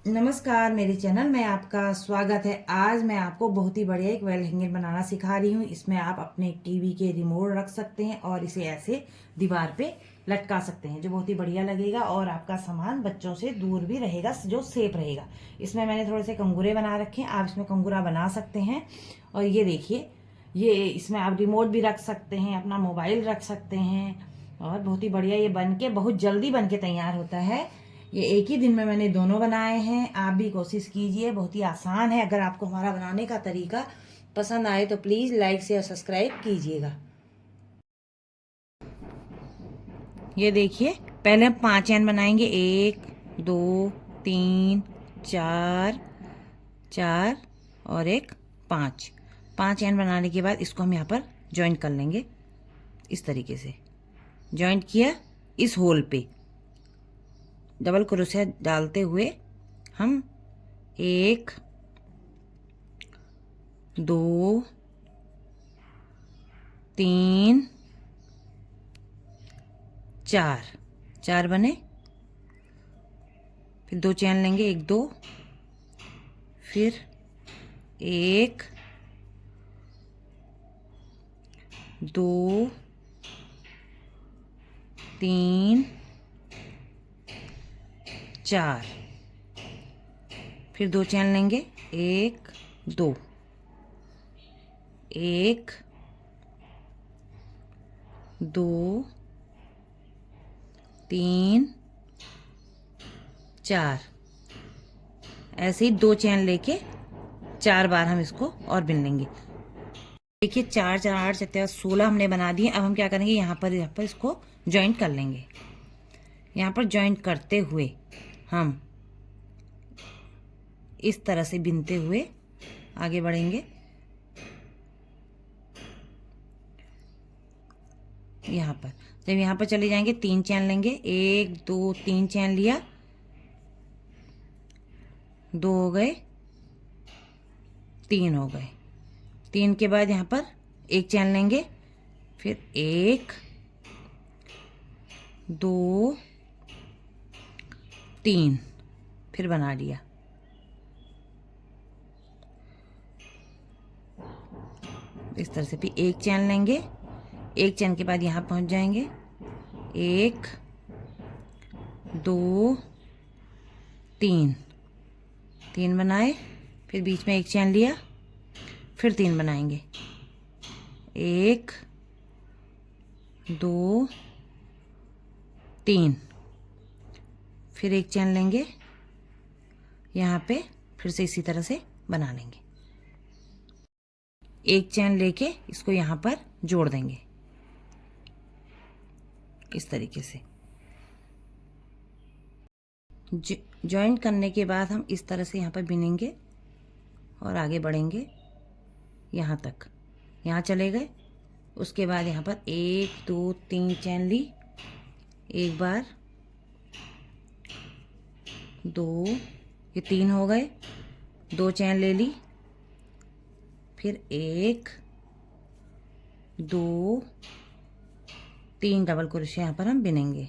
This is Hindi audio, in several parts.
नमस्कार, मेरे चैनल में आपका स्वागत है। आज मैं आपको बहुत ही बढ़िया एक वॉल हैंगर बनाना सिखा रही हूँ। इसमें आप अपने टीवी के रिमोट रख सकते हैं और इसे ऐसे दीवार पे लटका सकते हैं, जो बहुत ही बढ़िया लगेगा और आपका सामान बच्चों से दूर भी रहेगा, जो सेफ रहेगा। इसमें मैंने थोड़े से कंगूरे बना रखे हैं, आप इसमें कंगूरा बना सकते हैं। और ये देखिए, ये इसमें आप रिमोट भी रख सकते हैं, अपना मोबाइल रख सकते हैं और बहुत ही बढ़िया ये बन के बहुत जल्दी बन के तैयार होता है। ये एक ही दिन में मैंने दोनों बनाए हैं। आप भी कोशिश कीजिए, बहुत ही आसान है। अगर आपको हमारा बनाने का तरीका पसंद आए तो प्लीज़ लाइक शेयर सब्सक्राइब कीजिएगा। ये देखिए, पहले हम 5 चैन बनाएंगे। 1 2 3 4 4 और एक 5। 5 चैन बनाने के बाद इसको हम यहाँ पर ज्वाइंट कर लेंगे। इस तरीके से ज्वाइंट किया। इस होल पे डबल क्रोशिया डालते हुए हम 1 2 3 4 4 बने। फिर 2 चैन लेंगे, 1 2, फिर 1 2 3 4, फिर 2 चैन लेंगे, 1 2, 1 2 3 4। ऐसे ही 2 चैन लेके 4 बार हम इसको और बिन लेंगे। देखिए, 4 4 8 7 16 हमने बना दिए। अब हम क्या करेंगे, यहाँ पर इसको ज्वाइंट कर लेंगे। यहाँ पर ज्वाइंट करते हुए हम इस तरह से बिनते हुए आगे बढ़ेंगे। यहाँ पर जब यहाँ पर चले जाएंगे, 3 चैन लेंगे, 1 2 3 चैन लिया, 2 हो गए, 3 हो गए। 3 के बाद यहाँ पर 1 चैन लेंगे, फिर 1 2 3, फिर बना लिया। इस तरह से फिर 1 चैन लेंगे, 1 चैन के बाद यहाँ पहुँच जाएंगे, 1 2 3, 3 बनाए, फिर बीच में 1 चैन लिया, फिर 3 बनाएंगे, 1 2 3, फिर 1 चैन लेंगे, यहाँ पे फिर से इसी तरह से बना लेंगे। 1 चैन लेके इसको यहाँ पर जोड़ देंगे इस तरीके से। जॉइंट करने के बाद हम इस तरह से यहाँ पर बिनेंगे और आगे बढ़ेंगे यहाँ तक। यहाँ चले गए, उसके बाद यहाँ पर 1 2 3 चैन ली, एक बार 2, ये 3 हो गए, 2 चैन ले ली, फिर 1 2 3 डबल क्रोशिया यहाँ पर हम बिनेंगे।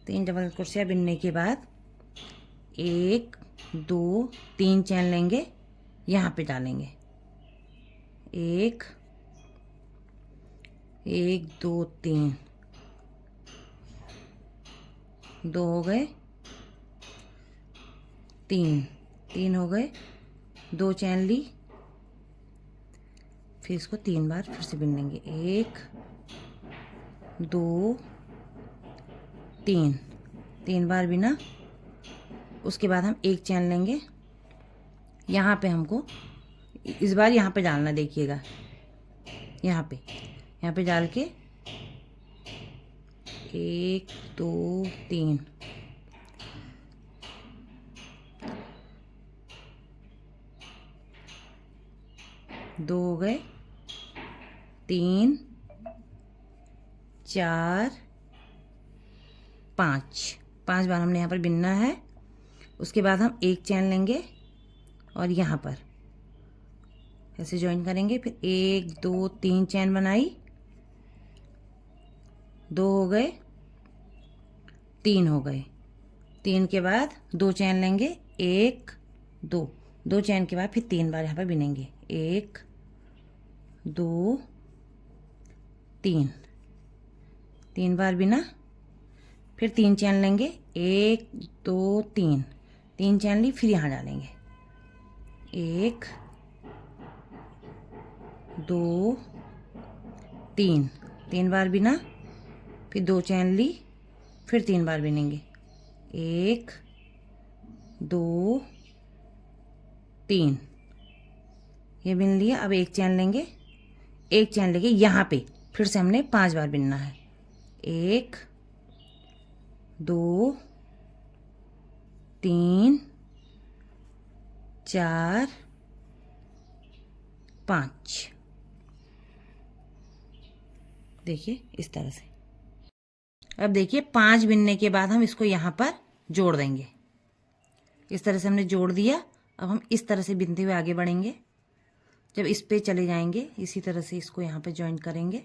3 डबल क्रोशिया बिनने के बाद 1 2 3 चैन लेंगे, यहाँ पे डालेंगे, 1 1 2 3, 2 हो गए, 3 हो गए, 2 चैन ली, फिर इसको 3 बार फिर से बिन लेंगे, 1 2 3, 3 बार बिना। उसके बाद हम 1 चैन लेंगे, यहाँ पे हमको इस बार यहाँ पे डालना, देखिएगा यहाँ पे डाल के 1 2 3, 2 हो गए, 3 4 5, 5 बार हमने यहाँ पर बिनना है। उसके बाद हम 1 चैन लेंगे और यहाँ पर ऐसे ज्वाइन करेंगे, फिर 1 2 3 चैन बनाई, 2 हो गए, 3 हो गए, 3 के बाद 2 चैन लेंगे, 1 2, 2 चैन के बाद फिर 3 बार यहाँ पर बिनेंगे, 1 2 3, 3 बार बिना, फिर 3 चैन लेंगे, 1 2 3, 3 चैन ली, फिर यहाँ डालेंगे, 1 2 3, 3 बार बिना, फिर 2 चैन ली, फिर 3 बार बिनेंगे, 1 2 3, ये बिन लिया। अब 1 चैन लेंगे, 1 चैन लेके यहाँ पे फिर से हमने 5 बार बिनना है, 1 2 3 4 5। देखिए इस तरह से। अब देखिए 5 बिनने के बाद हम इसको यहाँ पर जोड़ देंगे। इस तरह से हमने जोड़ दिया। अब हम इस तरह से बिनते हुए आगे बढ़ेंगे। जब इस पे चले जाएंगे इसी तरह से इसको यहाँ पर ज्वाइन करेंगे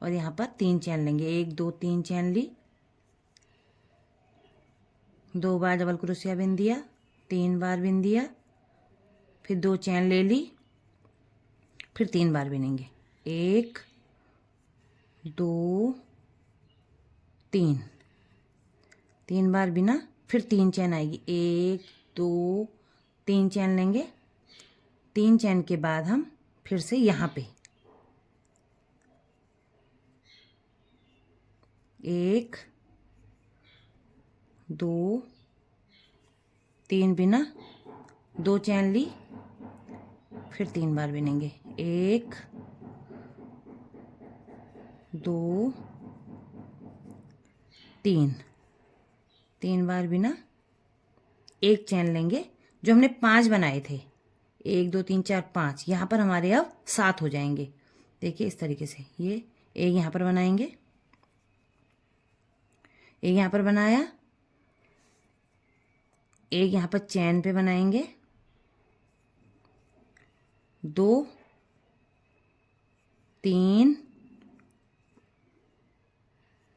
और यहाँ पर 3 चैन लेंगे, 1 2 3 चैन ली, 2 बार डबल क्रोशिया बिन दिया, 3 बार बिन दिया, फिर 2 चैन ले ली, फिर 3 बार बिनेंगे, 1 2 3, 3 बार बिना, फिर 3 चैन आएगी, 1 2 3 चैन लेंगे, 3 चैन के बाद हम फिर से यहाँ पे 1 2 3 बिना, 2 चैन ली, फिर 3 बार बिनेंगे, 1 2 3, 3 बार बिना, 1 चैन लेंगे। जो हमने 5 बनाए थे, 1 2 3 4 5, यहाँ पर हमारे अब 7 हो जाएंगे। देखिए इस तरीके से, ये एक यहाँ पर बनाएंगे, एक यहाँ पर बनाया, एक यहाँ पर चैन पे बनाएंगे, 2 3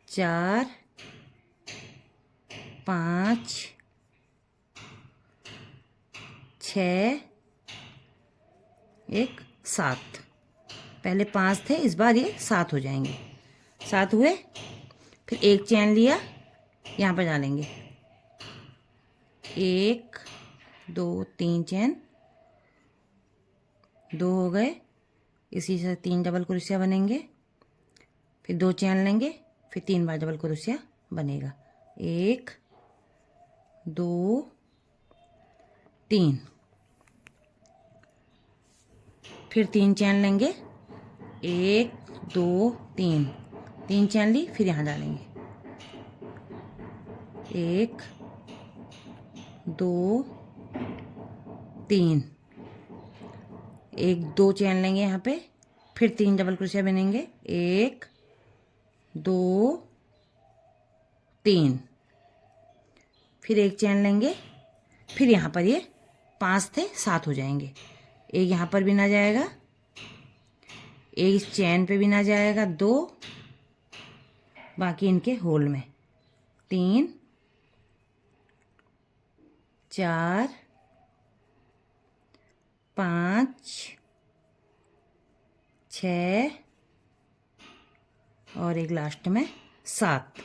4 5 6 1 7। पहले 5 थे, इस बार ये 7 हो जाएंगे। 7 हुए, फिर 1 चैन लिया, यहाँ पर डालेंगे, 1 2 3 चैन, 2 हो गए। इसी से 3 डबल क्रोशिया बनेंगे, फिर 2 चैन लेंगे, फिर 3 बार डबल क्रोशिया बनेगा, 1 2 3, फिर 3 चैन लेंगे, 1 2 3, 3 चैन ली, फिर यहाँ डालेंगे, 1 2 3, 1 2 चैन लेंगे यहाँ पे, फिर 3 डबल क्रोशिया बनेंगे, 1 2 3, फिर 1 चैन लेंगे, फिर यहाँ पर ये 5 थे, 7 हो जाएंगे। एक यहाँ पर बिना जाएगा, एक इस चैन पे बिना जाएगा, 2 बाकी इनके होल में, 3 4 5 6 और एक लास्ट में 7।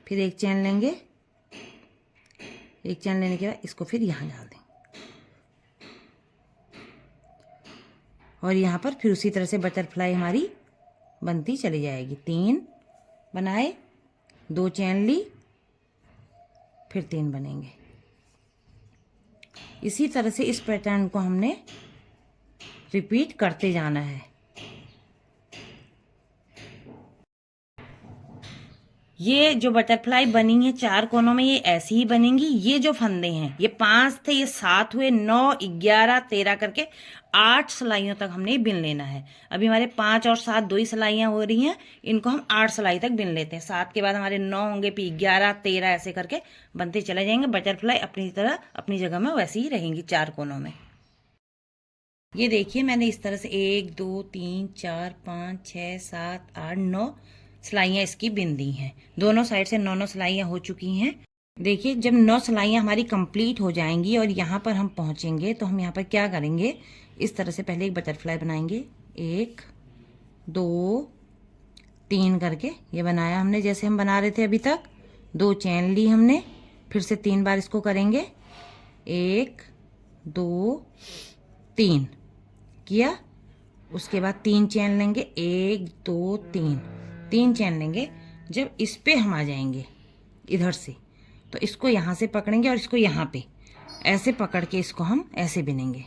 फिर 1 चैन लेंगे, 1 चैन लेने के बाद इसको फिर यहाँ डाल देंगे और यहाँ पर फिर उसी तरह से बटरफ्लाई हमारी बनती चली जाएगी। 3 बनाए, 2 चैन ली, फिर 3 बनेंगे। इसी तरह से इस पैटर्न को हमने रिपीट करते जाना है। ये जो बटरफ्लाई बनी है 4 कोनों में, ये ऐसी ही बनेंगी। ये जो फंदे हैं, ये 5 थे, ये 7 हुए, 9 11 13 करके 8 सिलाइयों तक हमने बिन लेना है। अभी हमारे 5 और 7 2 ही सिलाइयाँ हो रही हैं, इनको हम 8 सिलाई तक बिन लेते हैं। 7 के बाद हमारे 9 होंगे, फिर 11 13 ऐसे करके बनते चले जाएंगे। बटरफ्लाई अपनी तरह अपनी जगह में वैसे ही रहेंगी 4 कोनों में। ये देखिए मैंने इस तरह से 1 2 3 4 5 6 7 8 9 सिलाइयाँ इसकी बिन दी हैं। दोनों साइड से 9 सिलाइयाँ हो चुकी हैं। देखिए जब 9 सिलाइयाँ हमारी कंप्लीट हो जाएंगी और यहाँ पर हम पहुँचेंगे तो हम यहाँ पर क्या करेंगे, इस तरह से पहले एक बटरफ्लाई बनाएंगे, 1 2 3 करके ये बनाया हमने जैसे हम बना रहे थे अभी तक। 2 चेन ली हमने, फिर से 3 बार इसको करेंगे, 1 2 3 किया। उसके बाद 3 चेन लेंगे, 1 2 3, 3 चेन लेंगे। जब इस पे हम आ जाएंगे इधर से, तो इसको यहाँ से पकड़ेंगे और इसको यहाँ पे ऐसे पकड़ के इसको हम ऐसे बिनेंगे।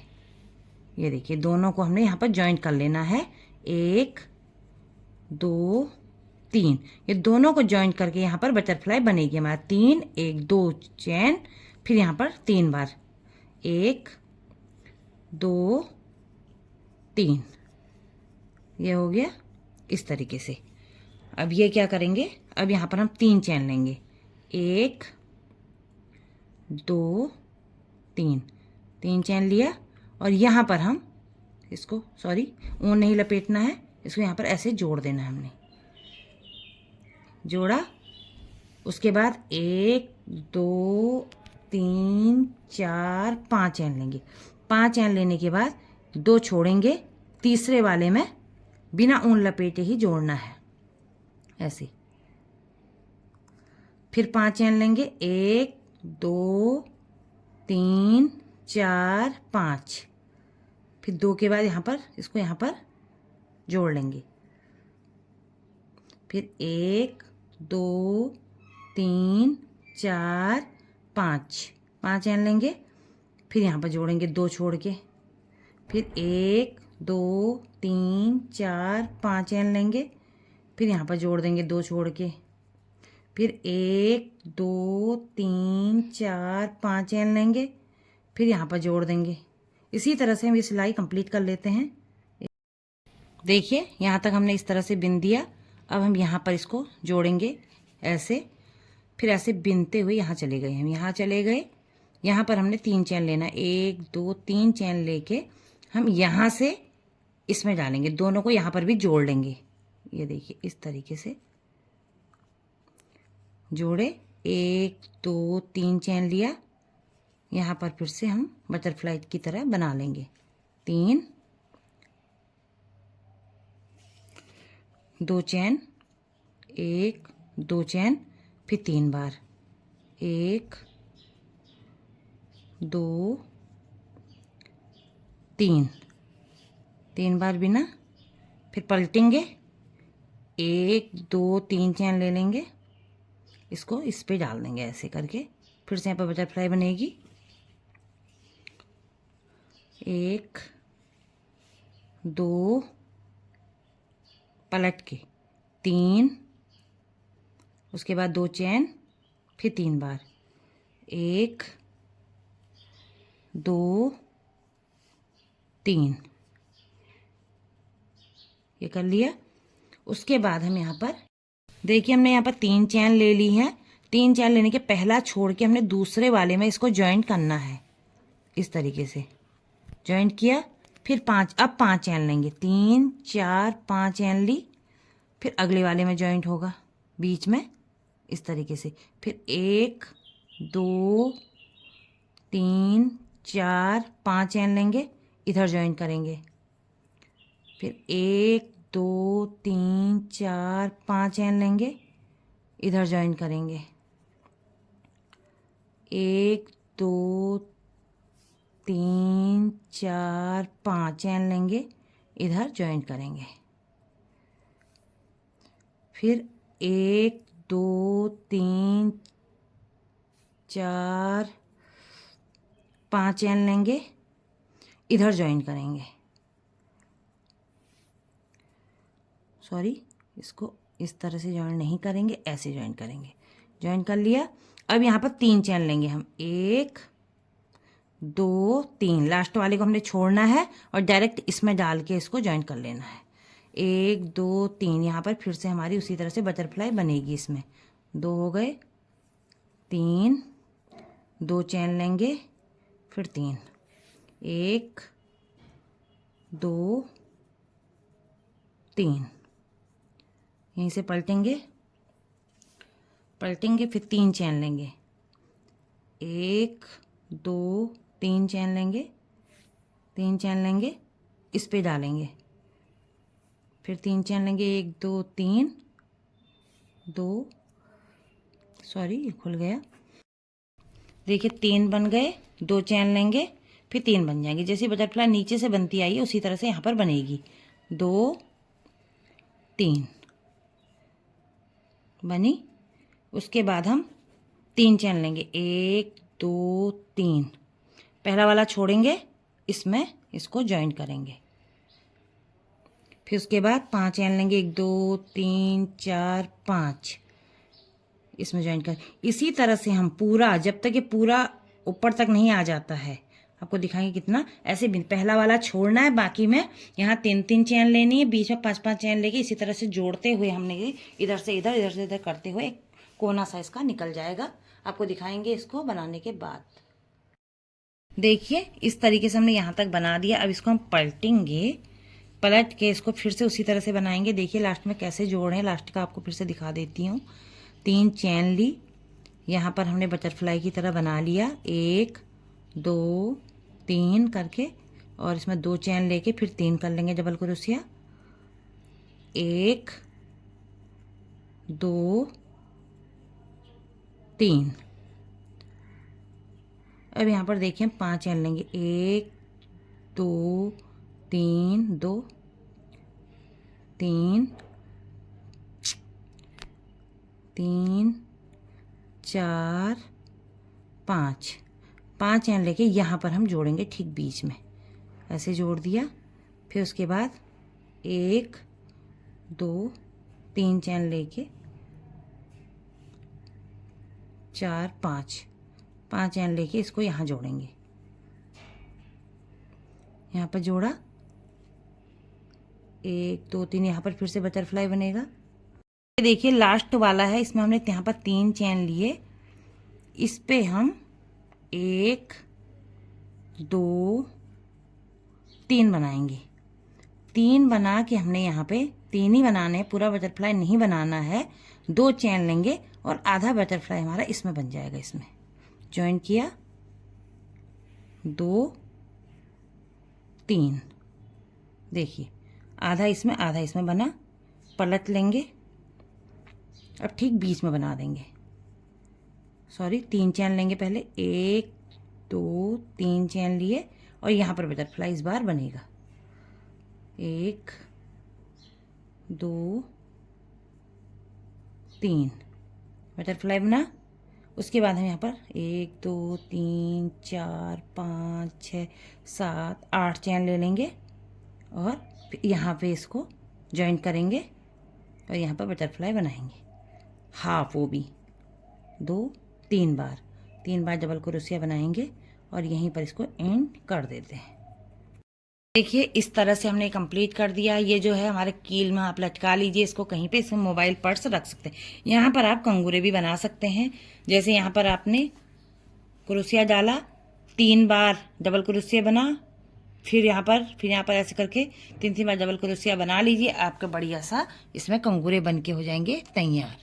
ये देखिए दोनों को हमने यहाँ पर जॉइंट कर लेना है, 1 2 3। ये दोनों को जॉइंट करके यहाँ पर बटरफ्लाई बनेगी हमारा। 3 1 2 चैन, फिर यहाँ पर 3 बार, 1 2 3। ये हो गया इस तरीके से। अब ये क्या करेंगे, अब यहाँ पर हम 3 चैन लेंगे, 1 2 3, 3 चैन लिया और यहाँ पर हम इसको ऊन नहीं लपेटना है, इसको यहाँ पर ऐसे जोड़ देना है। हमने जोड़ा, उसके बाद 1 2 3 4 5 चैन लेंगे। 5 चैन लेने के बाद 2 छोड़ेंगे, तीसरे वाले में बिना ऊन लपेटे ही जोड़ना है ऐसे। फिर 5 चैन लेंगे, 1 2 3 4 5। फिर 2 के बाद यहाँ पर इसको यहाँ पर जोड़ लेंगे। फिर 1 2 3 4 5, 5 चैन लेंगे, फिर यहाँ पर जोड़ेंगे 2 छोड़ के। फिर 1 2 3 4 5 चैन लेंगे, फिर यहाँ पर जोड़ देंगे 2 छोड़ के। फिर 1 2 3 4 5 चैन लेंगे, फिर यहाँ पर जोड़ देंगे। इसी तरह से हम ये सिलाई कंप्लीट कर लेते हैं। देखिए यहाँ तक हमने इस तरह से बिन दिया। अब हम यहाँ पर इसको जोड़ेंगे ऐसे, फिर ऐसे बिनते हुए यहाँ चले गए। हम यहाँ चले गए, यहाँ पर हमने 3 चैन लेना, 1 2 3 चैन लेके हम यहाँ से इसमें डालेंगे, दोनों को यहाँ पर भी जोड़ लेंगे। ये देखिए इस तरीके से जोड़े, 1 2 3 चैन लिया, यहाँ पर फिर से हम बटरफ्लाई की तरह बना लेंगे। 3 2 चैन, 1 2 चैन, फिर 3 बार, 1 2 3, 3 बार बिना। फिर पलटेंगे, 1 2 3 चैन ले लेंगे, इसको इस पे डाल देंगे ऐसे करके। फिर से यहाँ पर बटरफ्लाई बनेगी, 1 2 पलट के 3, उसके बाद 2 चैन, फिर 3 बार, 1 2 3। ये कर लिया। उसके बाद हम यहाँ पर देखिए हमने यहाँ पर 3 चैन ले ली है। 3 चैन लेने के पहला छोड़ के हमने दूसरे वाले में इसको जॉइंट करना है, इस तरीके से जॉइंट किया। फिर 5, अब 5 चैन लेंगे, 3 4 5 चैन ली, फिर अगले वाले में जॉइंट होगा बीच में इस तरीके से। फिर 1 2 3 4 5 चैन लेंगे, इधर जॉइंट करेंगे। फिर 1 2 3 4 5 चैन लेंगे, इधर जॉइंट करेंगे। 1 2 3 4 5 चैन लेंगे, इधर जॉइंट करेंगे। फिर 1 2 3 4 5 चैन लेंगे, इधर जॉइन करेंगे। इसको इस तरह से जॉइन नहीं करेंगे, ऐसे जॉइन करेंगे। जॉइन कर लिया। अब यहाँ पर 3 चैन लेंगे हम, 1 2 3, लास्ट वाले को हमने छोड़ना है और डायरेक्ट इसमें डाल के इसको जॉइन कर लेना है। 1 2 3, यहाँ पर फिर से हमारी उसी तरह से बटरफ्लाई बनेगी। इसमें 2 हो गए, 3 2 चैन लेंगे, फिर 3, 1 2 3, यहीं से पलटेंगे, फिर 3 चैन लेंगे, 1 2 3 चैन लेंगे, 3 चैन लेंगे, इस पे डालेंगे, फिर 3 चैन लेंगे, 1 2 3 2, सॉरी खुल गया, देखिए 3 बन गए, 2 चैन लेंगे, फिर 3 बन जाएंगे। जैसे बटरफ्लाई नीचे से बनती आई है उसी तरह से यहाँ पर बनेगी। 2 3 बनी। उसके बाद हम 3 चैन लेंगे, 1 2 3, पहला वाला छोड़ेंगे, इसमें इसको जॉइन करेंगे, फिर उसके बाद 5 चैन लेंगे, 1 2 3 4 5, इसमें जॉइन कर। इसी तरह से हम पूरा, जब तक ये पूरा ऊपर तक नहीं आ जाता है, आपको दिखाएंगे कितना। ऐसे भी पहला वाला छोड़ना है, बाकी में यहाँ 3 3 चैन लेनी है, बीच में 5 5 चैन लेके इसी तरह से जोड़ते हुए हमने इधर से इधर, इधर से इधर करते हुए एक कोना सा इसका निकल जाएगा। आपको दिखाएंगे इसको बनाने के बाद। देखिए इस तरीके से हमने यहाँ तक बना दिया। अब इसको हम पलटेंगे, पलट के इसको फिर से उसी तरह से बनाएंगे। देखिए लास्ट में कैसे जोड़ें, लास्ट का आपको फिर से दिखा देती हूँ। 3 चैन ली, यहाँ पर हमने बटरफ्लाई की तरह बना लिया, 1 2 3 करके, और इसमें 2 चैन लेके फिर 3 कर लेंगे डबल क्रोशिया, 1 2 3। अब यहाँ पर देखिए 5 चैन लेंगे, 1 2 3 2 3 3 4 5, 5 चैन लेके यहाँ पर हम जोड़ेंगे ठीक बीच में, ऐसे जोड़ दिया। फिर उसके बाद 1 2 3 चैन लेके 4 5, 5 चैन लेके इसको यहाँ जोड़ेंगे, यहाँ पर जोड़ा, 1 2 3, यहाँ पर फिर से बटरफ्लाई बनेगा। देखिए लास्ट वाला है, इसमें हमने यहाँ पर 3 चैन लिए, इस पे हम 1 2 3 बनाएंगे। 3 बना के हमने यहाँ पे 3 ही बनाने हैं, पूरा बटरफ्लाई नहीं बनाना है। 2 चैन लेंगे और आधा बटरफ्लाई हमारा इसमें बन जाएगा। इसमें जॉइन किया, 2 3, देखिए आधा इसमें बना, पलट लेंगे, अब ठीक बीच में बना देंगे। सॉरी 3 चैन लेंगे पहले, 1 2 3 चैन लिए और यहाँ पर बटरफ्लाई इस बार बनेगा, 1 2 3 बटरफ्लाई बना। उसके बाद हम यहाँ पर 1 2 3 4 5 6 7 8 चैन ले लेंगे और यहाँ पे इसको जॉइन करेंगे और यहाँ पर बटरफ्लाई बनाएंगे हाफ, वो भी 2 3 बार डबल क्रोशिया बनाएंगे और यहीं पर इसको एंड कर देते हैं। देखिए इस तरह से हमने कंप्लीट कर दिया। ये जो है हमारे कील में आप लटका लीजिए इसको कहीं पे, इसमें मोबाइल पर्स रख सकते हैं। यहाँ पर आप कंगूरे भी बना सकते हैं। जैसे यहाँ पर आपने क्रोशिया डाला, 3 बार डबल क्रोशिया बना, फिर यहाँ पर ऐसे करके 3 बार डबल क्रोशिया बना लीजिए, आपका बढ़िया सा इसमें कंगूरे बन के हो जाएंगे तैयार।